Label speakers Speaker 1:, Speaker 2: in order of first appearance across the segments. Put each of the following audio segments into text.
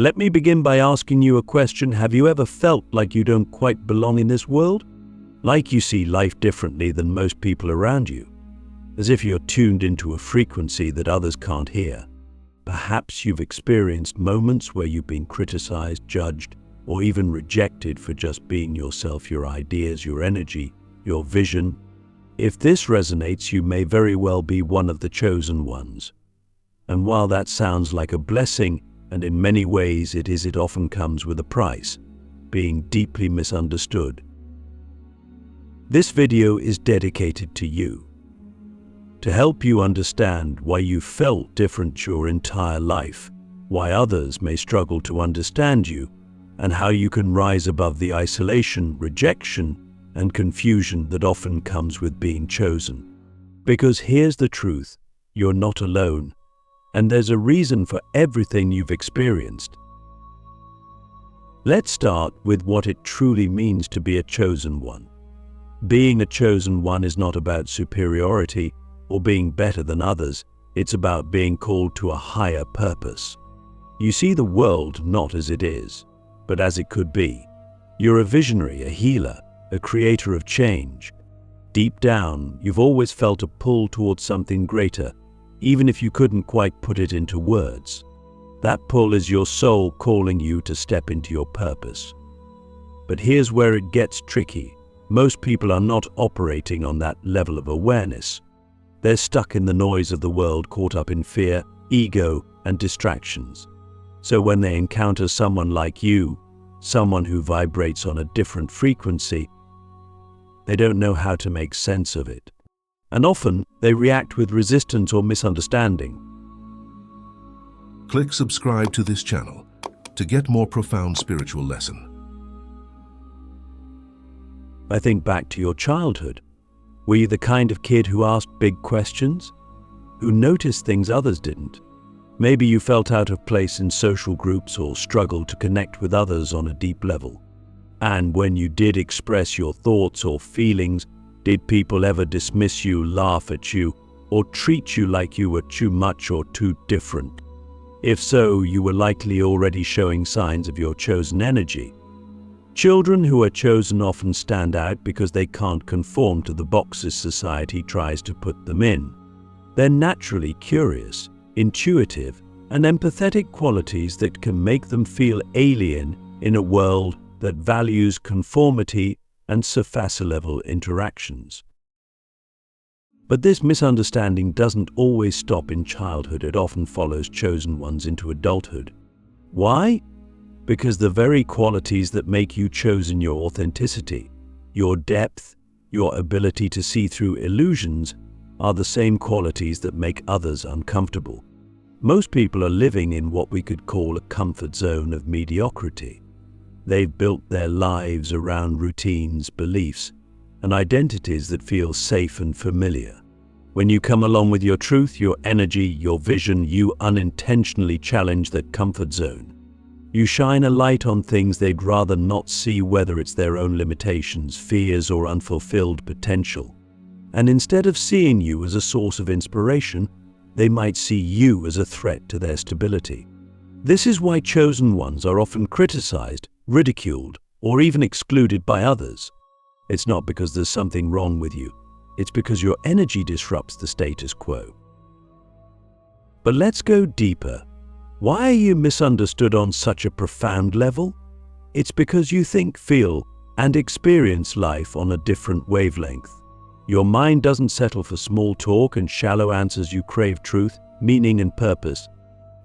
Speaker 1: Let me begin by asking you a question. Have you ever felt like you don't quite belong in this world? Like you see life differently than most people around you? As if you're tuned into a frequency that others can't hear? Perhaps you've experienced moments where you've been criticized, judged, or even rejected for just being yourself, your ideas, your energy, your vision. If this resonates, you may very well be one of the chosen ones. And while that sounds like a blessing, and in many ways it often comes with a price, being deeply misunderstood. This video is dedicated to you, to help you understand why you felt different your entire life, why others may struggle to understand you, and how you can rise above the isolation, rejection, and confusion that often comes with being chosen. Because here's the truth, you're not alone, and there's a reason for everything you've experienced. Let's start with what it truly means to be a chosen one. Being a chosen one is not about superiority or being better than others. It's about being called to a higher purpose. You see the world not as it is, but as it could be. You're a visionary, a healer, a creator of change. Deep down, you've always felt a pull towards something greater, even if you couldn't quite put it into words. That pull is your soul calling you to step into your purpose. But here's where it gets tricky. Most people are not operating on that level of awareness. They're stuck in the noise of the world, caught up in fear, ego, and distractions. So when they encounter someone like you, someone who vibrates on a different frequency, they don't know how to make sense of it. And often, they react with resistance or misunderstanding.
Speaker 2: Click subscribe to this channel to get more profound spiritual lesson.
Speaker 1: I think back to your childhood. Were you the kind of kid who asked big questions? Who noticed things others didn't? Maybe you felt out of place in social groups or struggled to connect with others on a deep level. And when you did express your thoughts or feelings, did people ever dismiss you, laugh at you, or treat you like you were too much or too different? If so, you were likely already showing signs of your chosen energy. Children who are chosen often stand out because they can't conform to the boxes society tries to put them in. They're naturally curious, intuitive, and empathetic, qualities that can make them feel alien in a world that values conformity and surface-level interactions. But this misunderstanding doesn't always stop in childhood. It often follows chosen ones into adulthood. Why? Because the very qualities that make you chosen, your authenticity, your depth, your ability to see through illusions, are the same qualities that make others uncomfortable. Most people are living in what we could call a comfort zone of mediocrity. They've built their lives around routines, beliefs, and identities that feel safe and familiar. When you come along with your truth, your energy, your vision, you unintentionally challenge that comfort zone. You shine a light on things they'd rather not see, whether it's their own limitations, fears, or unfulfilled potential. And instead of seeing you as a source of inspiration, they might see you as a threat to their stability. This is why chosen ones are often criticized, ridiculed, or even excluded by others. It's not because there's something wrong with you. It's because your energy disrupts the status quo. But let's go deeper. Why are you misunderstood on such a profound level? It's because you think, feel, and experience life on a different wavelength. Your mind doesn't settle for small talk and shallow answers. You crave truth, meaning, and purpose.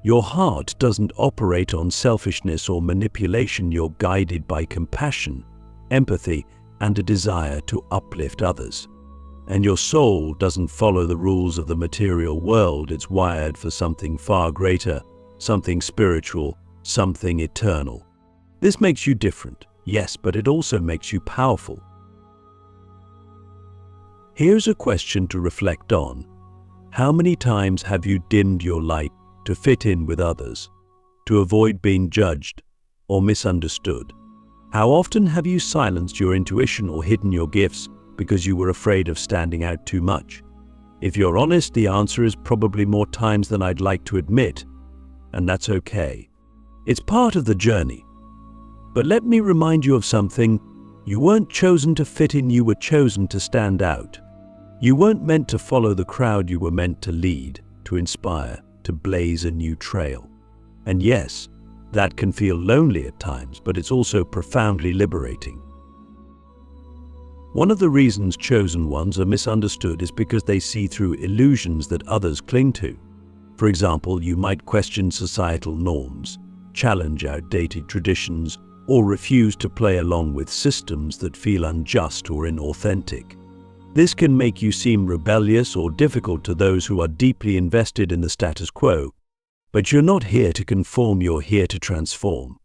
Speaker 1: Your heart doesn't operate on selfishness or manipulation. You're guided by compassion, empathy, and a desire to uplift others. And your soul doesn't follow the rules of the material world. It's wired for something far greater, something spiritual, something eternal. This makes you different, yes, but it also makes you powerful. Here's a question to reflect on. How many times have you dimmed your light to fit in with others, to avoid being judged or misunderstood? How often have you silenced your intuition or hidden your gifts because you were afraid of standing out too much? If you're honest, the answer is probably more times than I'd like to admit, and that's okay. It's part of the journey. But let me remind you of something. You weren't chosen to fit in, you were chosen to stand out. You weren't meant to follow the crowd, you were meant to lead, to inspire, to blaze a new trail. And yes, that can feel lonely at times, but it's also profoundly liberating. One of the reasons chosen ones are misunderstood is because they see through illusions that others cling to. For example, you might question societal norms, challenge outdated traditions, or refuse to play along with systems that feel unjust or inauthentic. This can make you seem rebellious or difficult to those who are deeply invested in the status quo. But you're not here to conform, you're here to transform.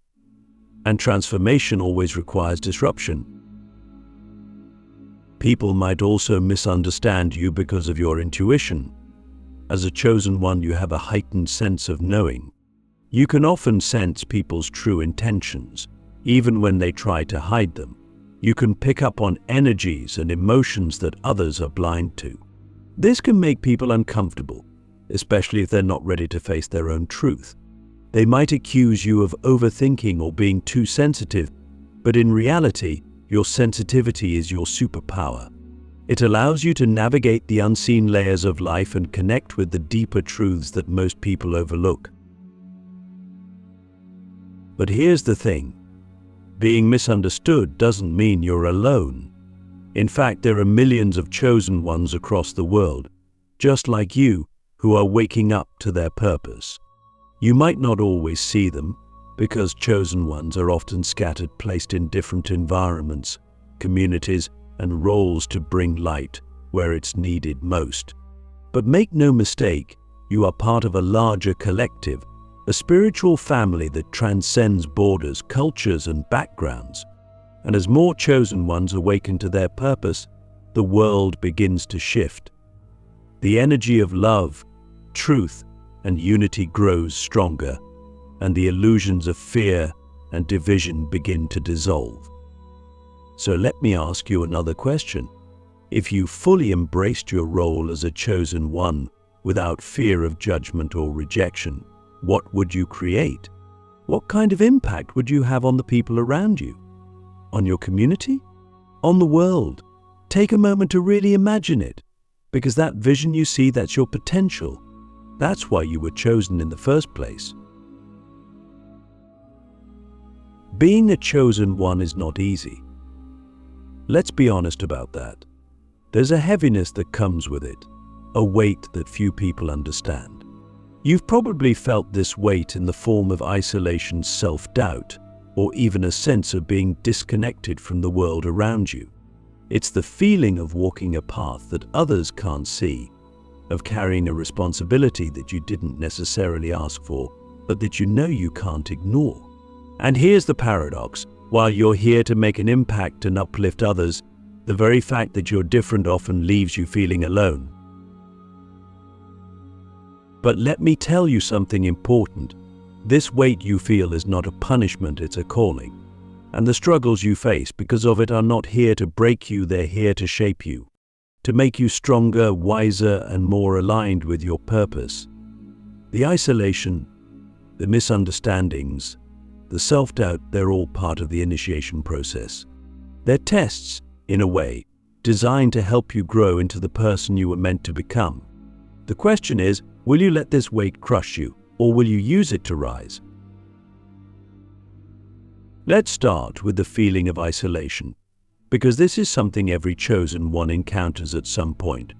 Speaker 1: And transformation always requires disruption. People might also misunderstand you because of your intuition. As a chosen one, you have a heightened sense of knowing. You can often sense people's true intentions, even when they try to hide them. You can pick up on energies and emotions that others are blind to. This can make people uncomfortable, especially if they're not ready to face their own truth. They might accuse you of overthinking or being too sensitive, but in reality, your sensitivity is your superpower. It allows you to navigate the unseen layers of life and connect with the deeper truths that most people overlook. But here's the thing. Being misunderstood doesn't mean you're alone. In fact, there are millions of chosen ones across the world, just like you, who are waking up to their purpose. You might not always see them, because chosen ones are often scattered, placed in different environments, communities, and roles to bring light where it's needed most. But make no mistake, you are part of a larger collective, a spiritual family that transcends borders, cultures, and backgrounds. And as more chosen ones awaken to their purpose, the world begins to shift. The energy of love, truth, and unity grows stronger, and the illusions of fear and division begin to dissolve. So let me ask you another question. If you fully embraced your role as a chosen one without fear of judgment or rejection, what would you create? What kind of impact would you have on the people around you? On your community? On the world? Take a moment to really imagine it, because that vision you see, that's your potential. That's why you were chosen in the first place. Being a chosen one is not easy. Let's be honest about that. There's a heaviness that comes with it, a weight that few people understand. You've probably felt this weight in the form of isolation, self-doubt, or even a sense of being disconnected from the world around you. It's the feeling of walking a path that others can't see, of carrying a responsibility that you didn't necessarily ask for, but that you know you can't ignore. And here's the paradox. While you're here to make an impact and uplift others, the very fact that you're different often leaves you feeling alone. But let me tell you something important. This weight you feel is not a punishment, it's a calling. And the struggles you face because of it are not here to break you, they're here to shape you, to make you stronger, wiser, and more aligned with your purpose. The isolation, the misunderstandings, the self-doubt, they're all part of the initiation process. They're tests, in a way, designed to help you grow into the person you were meant to become. The question is, will you let this weight crush you, or will you use it to rise? Let's start with the feeling of isolation, because this is something every chosen one encounters at some point.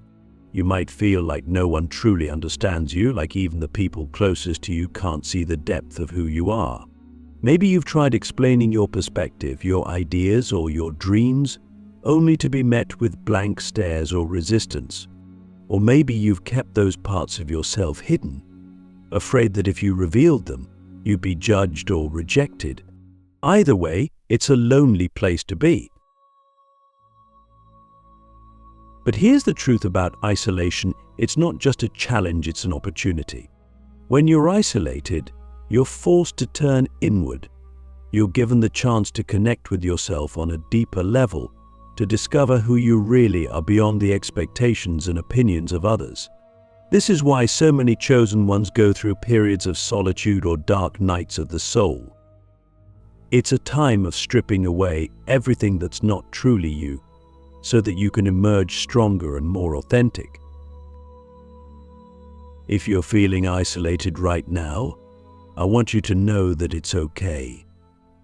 Speaker 1: You might feel like no one truly understands you, like even the people closest to you can't see the depth of who you are. Maybe you've tried explaining your perspective, your ideas, or your dreams, only to be met with blank stares or resistance. Or maybe you've kept those parts of yourself hidden, afraid that if you revealed them, you'd be judged or rejected. Either way, it's a lonely place to be. But here's the truth about isolation. It's not just a challenge, it's an opportunity. When you're isolated, you're forced to turn inward. You're given the chance to connect with yourself on a deeper level, to discover who you really are beyond the expectations and opinions of others. This is why so many chosen ones go through periods of solitude or dark nights of the soul. It's a time of stripping away everything that's not truly you, so that you can emerge stronger and more authentic. If you're feeling isolated right now, I want you to know that it's okay.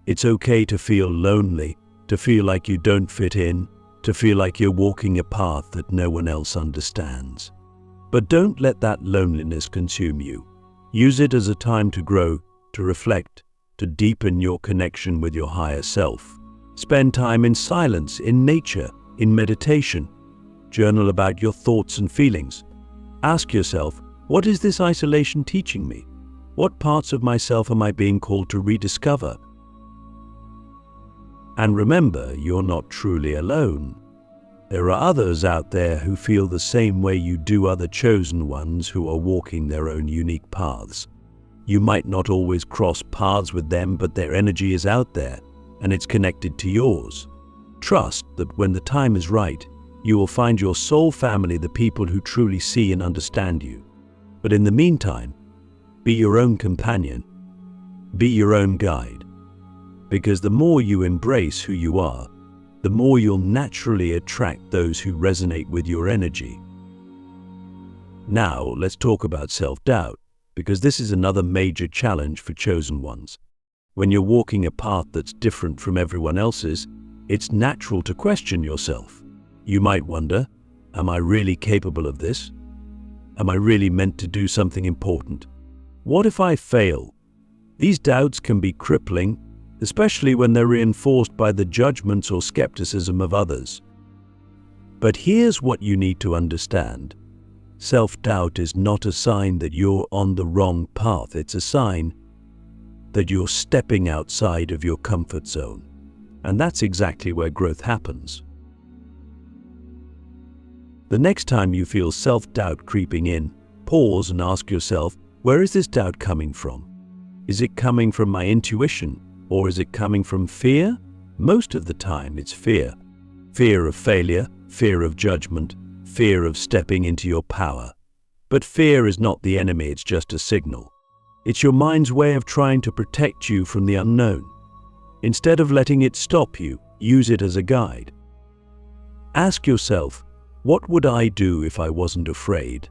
Speaker 1: It's okay to feel lonely, to feel like you don't fit in, to feel like you're walking a path that no one else understands. But don't let that loneliness consume you. Use it as a time to grow, to reflect, to deepen your connection with your higher self. Spend time in silence, in nature, in meditation. Journal about your thoughts and feelings. Ask yourself, what is this isolation teaching me? What parts of myself am I being called to rediscover? And remember, you're not truly alone. There are others out there who feel the same way you do, other chosen ones who are walking their own unique paths. You might not always cross paths with them, but their energy is out there, and it's connected to yours. Trust that when the time is right, you will find your soul family, the people who truly see and understand you. But in the meantime, be your own companion, be your own guide. Because the more you embrace who you are, the more you'll naturally attract those who resonate with your energy. Now, let's talk about self-doubt, because this is another major challenge for chosen ones. When you're walking a path that's different from everyone else's, it's natural to question yourself. You might wonder, am I really capable of this? Am I really meant to do something important? What if I fail? These doubts can be crippling, especially when they're reinforced by the judgments or skepticism of others. But here's what you need to understand. Self-doubt is not a sign that you're on the wrong path. It's a sign that you're stepping outside of your comfort zone. And that's exactly where growth happens. The next time you feel self-doubt creeping in, pause and ask yourself, where is this doubt coming from? Is it coming from my intuition? Or is it coming from fear? Most of the time it's fear. Fear of failure, fear of judgment, fear of stepping into your power. But fear is not the enemy, it's just a signal. It's your mind's way of trying to protect you from the unknown. Instead of letting it stop you, use it as a guide. Ask yourself, what would I do if I wasn't afraid?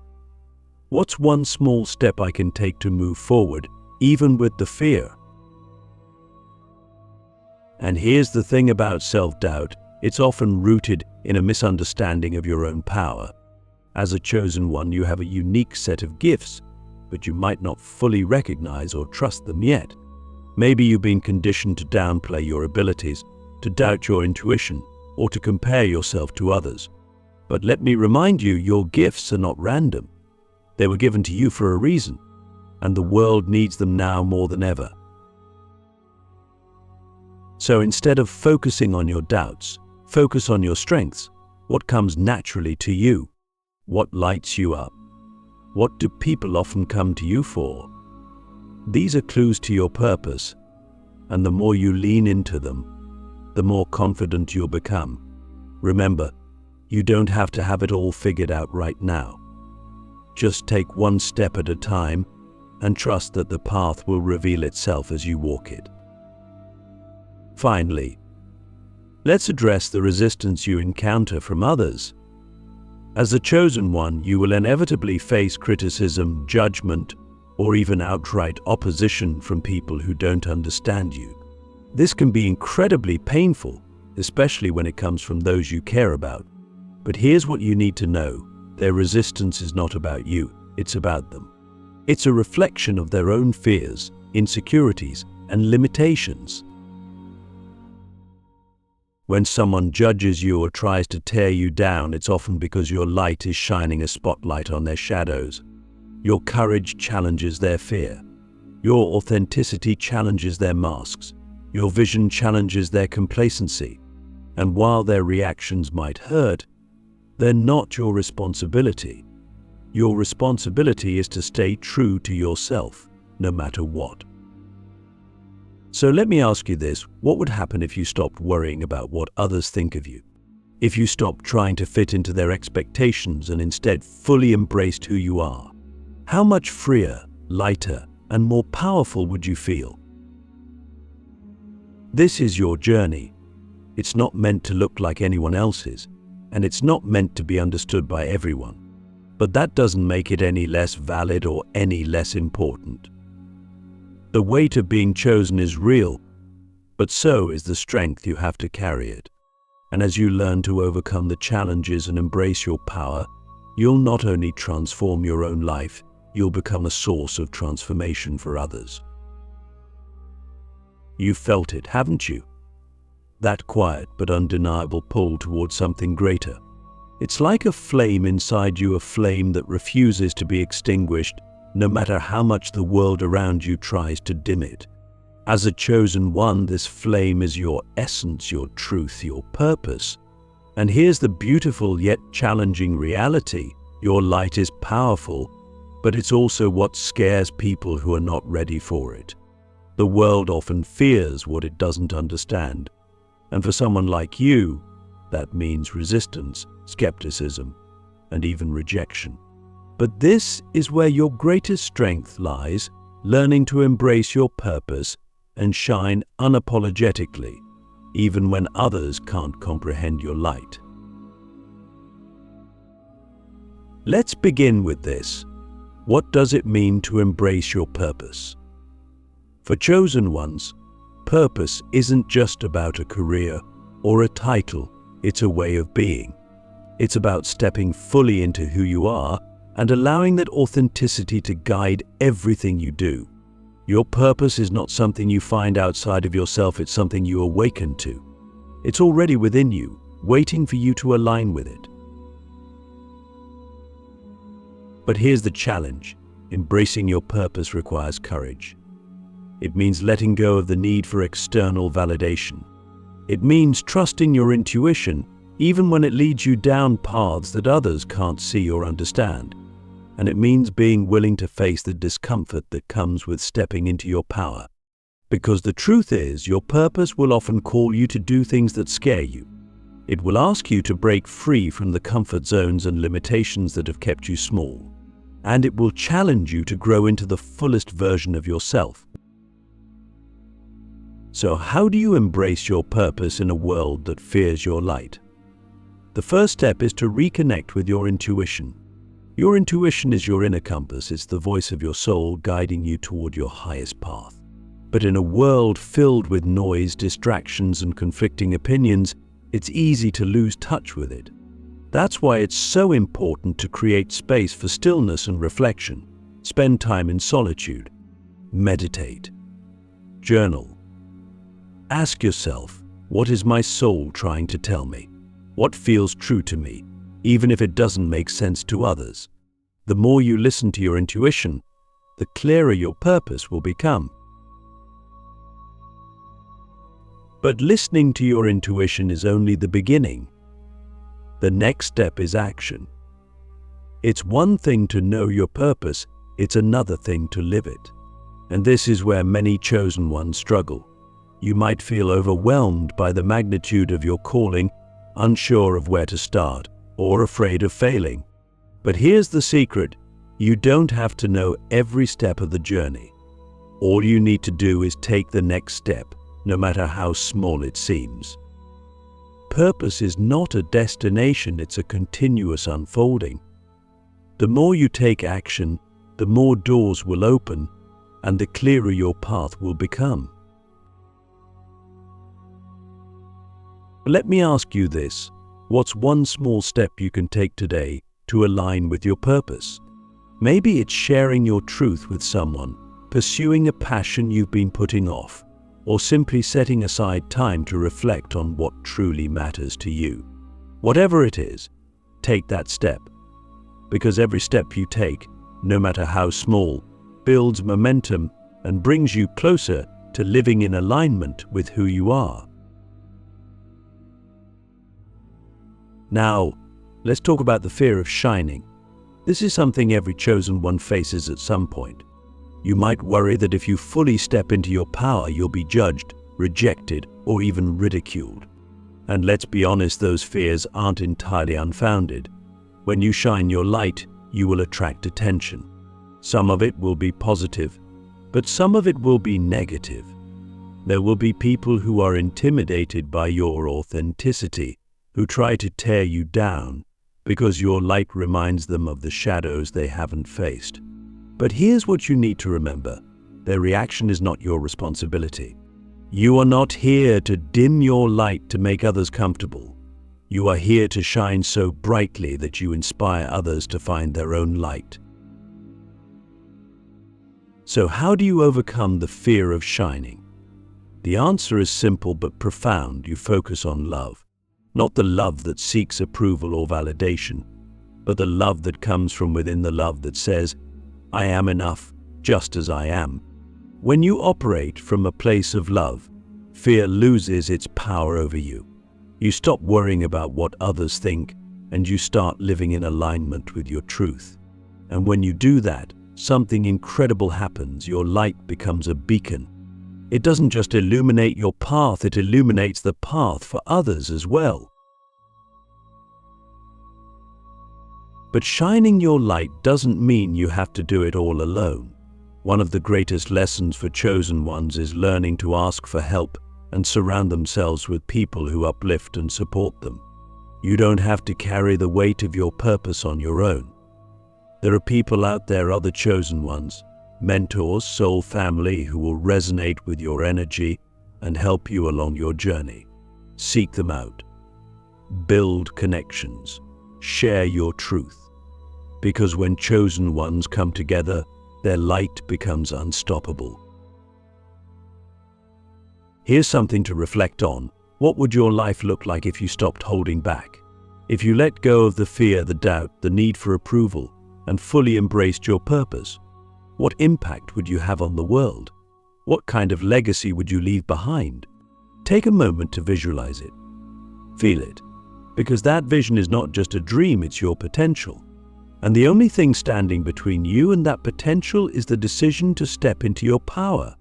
Speaker 1: What's one small step I can take to move forward, even with the fear? And here's the thing about self-doubt, it's often rooted in a misunderstanding of your own power. As a chosen one, you have a unique set of gifts, but you might not fully recognize or trust them yet. Maybe you've been conditioned to downplay your abilities, to doubt your intuition, or to compare yourself to others. But let me remind you, your gifts are not random. They were given to you for a reason, and the world needs them now more than ever. So instead of focusing on your doubts, focus on your strengths. What comes naturally to you? What lights you up? What do people often come to you for? These are clues to your purpose, and the more you lean into them, the more confident you'll become. Remember, you don't have to have it all figured out right now. Just take one step at a time and trust that the path will reveal itself as you walk it. Finally, let's address the resistance you encounter from others. As the chosen one, you will inevitably face criticism, judgment, or even outright opposition from people who don't understand you. This can be incredibly painful, especially when it comes from those you care about. But here's what you need to know. Their resistance is not about you, it's about them. It's a reflection of their own fears, insecurities, and limitations. When someone judges you or tries to tear you down, it's often because your light is shining a spotlight on their shadows. Your courage challenges their fear. Your authenticity challenges their masks. Your vision challenges their complacency. And while their reactions might hurt, they're not your responsibility. Your responsibility is to stay true to yourself, no matter what. So let me ask you this, what would happen if you stopped worrying about what others think of you? if you stopped trying to fit into their expectations and instead fully embraced who you are? How much freer, lighter, and more powerful would you feel? This is your journey. It's not meant to look like anyone else's, and it's not meant to be understood by everyone. But that doesn't make it any less valid or any less important. The weight of being chosen is real, but so is the strength you have to carry it. And as you learn to overcome the challenges and embrace your power, you'll not only transform your own life, you'll become a source of transformation for others. You've felt it, haven't you? That quiet but undeniable pull towards something greater. It's like a flame inside you, a flame that refuses to be extinguished, no matter how much the world around you tries to dim it. As a chosen one, this flame is your essence, your truth, your purpose. And here's the beautiful yet challenging reality. Your light is powerful, but it's also what scares people who are not ready for it. The world often fears what it doesn't understand. And for someone like you, that means resistance, skepticism, and even rejection. But this is where your greatest strength lies, learning to embrace your purpose and shine unapologetically, even when others can't comprehend your light. Let's begin with this. What does it mean to embrace your purpose? For chosen ones, purpose isn't just about a career or a title, it's a way of being. It's about stepping fully into who you are and allowing that authenticity to guide everything you do. Your purpose is not something you find outside of yourself, it's something you awaken to. It's already within you, waiting for you to align with it. But here's the challenge. Embracing your purpose requires courage. It means letting go of the need for external validation. It means trusting your intuition, even when it leads you down paths that others can't see or understand. And it means being willing to face the discomfort that comes with stepping into your power. Because the truth is, your purpose will often call you to do things that scare you. It will ask you to break free from the comfort zones and limitations that have kept you small. And it will challenge you to grow into the fullest version of yourself. So how do you embrace your purpose in a world that fears your light? The first step is to reconnect with your intuition. Your intuition is your inner compass. It's the voice of your soul guiding you toward your highest path. But in a world filled with noise, distractions, and conflicting opinions, it's easy to lose touch with it. That's why it's so important to create space for stillness and reflection. Spend time in solitude. Meditate. Journal. Ask yourself, what is my soul trying to tell me? What feels true to me, even if it doesn't make sense to others? The more you listen to your intuition, the clearer your purpose will become. But listening to your intuition is only the beginning. The next step is action. It's one thing to know your purpose, it's another thing to live it. And this is where many chosen ones struggle. You might feel overwhelmed by the magnitude of your calling, unsure of where to start, or afraid of failing. But here's the secret. You don't have to know every step of the journey. All you need to do is take the next step, no matter how small it seems. Purpose is not a destination, it's a continuous unfolding. The more you take action, the more doors will open, and the clearer your path will become. Let me ask you this. What's one small step you can take today to align with your purpose? Maybe it's sharing your truth with someone, pursuing a passion you've been putting off, or simply setting aside time to reflect on what truly matters to you. Whatever it is, take that step. Because every step you take, no matter how small, builds momentum and brings you closer to living in alignment with who you are. Now, let's talk about the fear of shining. This is something every chosen one faces at some point. You might worry that if you fully step into your power, you'll be judged, rejected, or even ridiculed. And let's be honest, those fears aren't entirely unfounded. When you shine your light, you will attract attention. Some of it will be positive, but some of it will be negative. There will be people who are intimidated by your authenticity, who try to tear you down because your light reminds them of the shadows they haven't faced. But here's what you need to remember: their reaction is not your responsibility. You are not here to dim your light to make others comfortable. You are here to shine so brightly that you inspire others to find their own light. So how do you overcome the fear of shining? The answer is simple but profound. You focus on love. Not the love that seeks approval or validation, but the love that comes from within, the love that says, I am enough just as I am. When you operate from a place of love, fear loses its power over you. You stop worrying about what others think, and you start living in alignment with your truth. And when you do that, something incredible happens. Your light becomes a beacon. It doesn't just illuminate your path, it illuminates the path for others as well. But shining your light doesn't mean you have to do it all alone. One of the greatest lessons for chosen ones is learning to ask for help and surround themselves with people who uplift and support them. You don't have to carry the weight of your purpose on your own. There are people out there, other chosen ones, mentors, soul family, who will resonate with your energy and help you along your journey. Seek them out. Build connections. Share your truth. Because when chosen ones come together, their light becomes unstoppable. Here's something to reflect on. What would your life look like if you stopped holding back? If you let go of the fear, the doubt, the need for approval, and fully embraced your purpose? What impact would you have on the world? What kind of legacy would you leave behind? Take a moment to visualize it. Feel it. Because that vision is not just a dream, it's your potential. And the only thing standing between you and that potential is the decision to step into your power.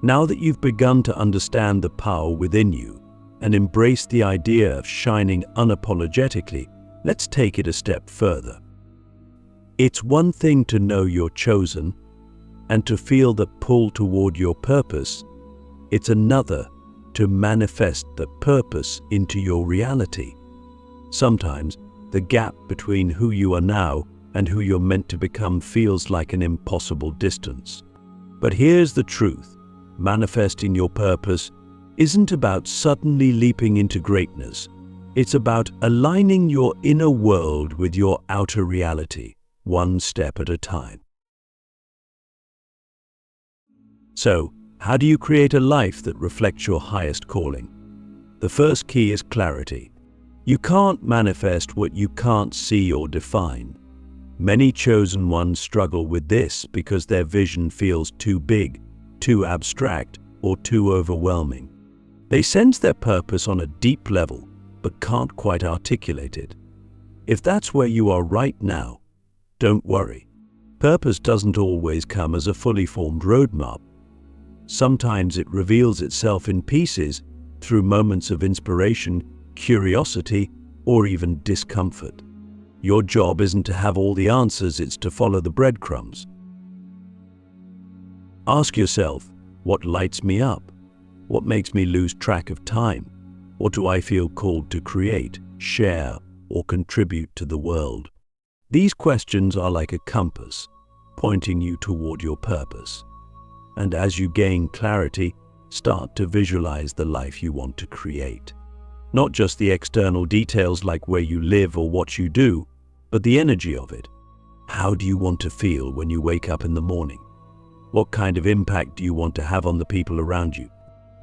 Speaker 1: Now that you've begun to understand the power within you and embrace the idea of shining unapologetically, let's take it a step further. It's one thing to know you're chosen and to feel the pull toward your purpose. It's another to manifest the purpose into your reality. Sometimes the gap between who you are now and who you're meant to become feels like an impossible distance. But here's the truth. Manifesting your purpose isn't about suddenly leaping into greatness. It's about aligning your inner world with your outer reality, one step at a time. So, how do you create a life that reflects your highest calling? The first key is clarity. You can't manifest what you can't see or define. Many chosen ones struggle with this because their vision feels too big, too abstract, or too overwhelming. They sense their purpose on a deep level, but can't quite articulate it. If that's where you are right now, don't worry. Purpose doesn't always come as a fully formed roadmap. Sometimes it reveals itself in pieces through moments of inspiration, curiosity, or even discomfort. Your job isn't to have all the answers, it's to follow the breadcrumbs. Ask yourself, what lights me up? What makes me lose track of time? What do I feel called to create, share, or contribute to the world? These questions are like a compass, pointing you toward your purpose. And as you gain clarity, start to visualize the life you want to create. Not just the external details like where you live or what you do, but the energy of it. How do you want to feel when you wake up in the morning? What kind of impact do you want to have on the people around you?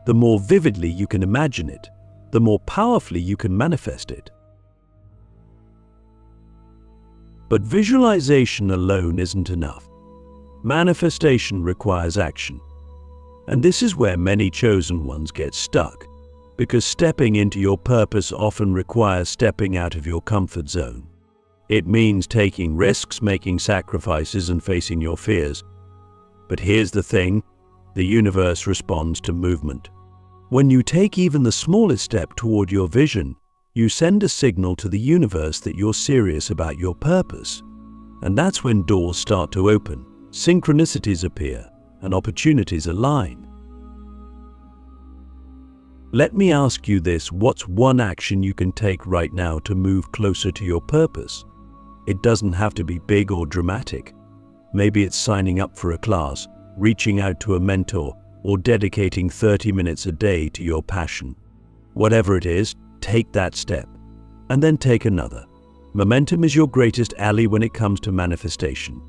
Speaker 1: The more vividly you can imagine it, the more powerfully you can manifest it. But visualization alone isn't enough. Manifestation requires action. And this is where many chosen ones get stuck, because stepping into your purpose often requires stepping out of your comfort zone. It means taking risks, making sacrifices, and facing your fears. But here's the thing, the universe responds to movement. When you take even the smallest step toward your vision, you send a signal to the universe that you're serious about your purpose. And that's when doors start to open, synchronicities appear, and opportunities align. Let me ask you this: what's one action you can take right now to move closer to your purpose? It doesn't have to be big or dramatic. Maybe it's signing up for a class, reaching out to a mentor, or dedicating 30 minutes a day to your passion. Whatever it is, take that step, and then take another. Momentum is your greatest ally when it comes to manifestation.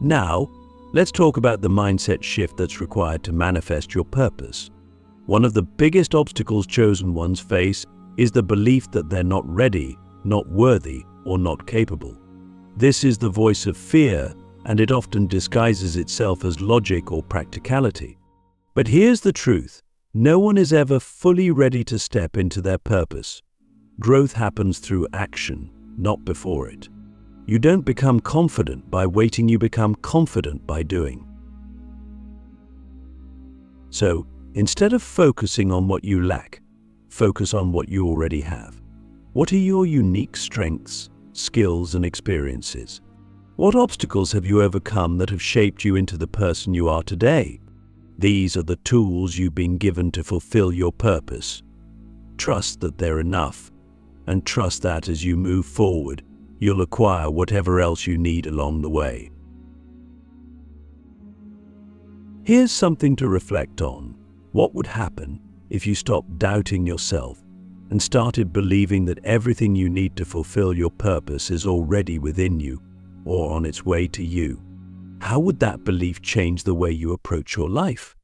Speaker 1: Now, let's talk about the mindset shift that's required to manifest your purpose. One of the biggest obstacles chosen ones face is the belief that they're not ready, not worthy, or not capable. This is the voice of fear, and it often disguises itself as logic or practicality. But here's the truth: no one is ever fully ready to step into their purpose. Growth happens through action, not before it. You don't become confident by waiting, you become confident by doing. So, instead of focusing on what you lack, focus on what you already have. What are your unique strengths, skills, and experiences? What obstacles have you overcome that have shaped you into the person you are today? These are the tools you've been given to fulfill your purpose. Trust that they're enough, and trust that as you move forward, you'll acquire whatever else you need along the way. Here's something to reflect on. What would happen if you stopped doubting yourself and started believing that everything you need to fulfill your purpose is already within you or on its way to you? How would that belief change the way you approach your life?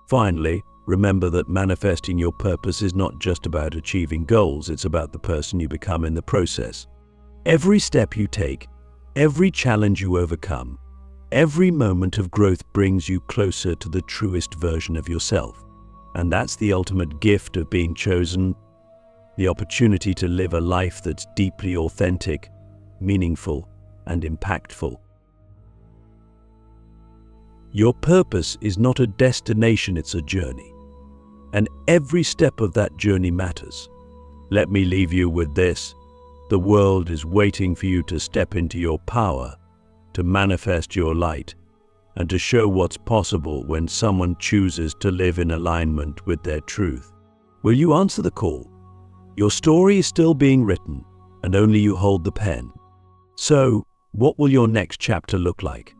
Speaker 1: Finally, remember that manifesting your purpose is not just about achieving goals, it's about the person you become in the process. Every step you take, every challenge you overcome, every moment of growth brings you closer to the truest version of yourself. And that's the ultimate gift of being chosen, the opportunity to live a life that's deeply authentic, meaningful, and impactful. Your purpose is not a destination, it's a journey. And every step of that journey matters. Let me leave you with this: the world is waiting for you to step into your power, to manifest your light, and to show what's possible when someone chooses to live in alignment with their truth. Will you answer the call? Your story is still being written, and only you hold the pen. So, what will your next chapter look like?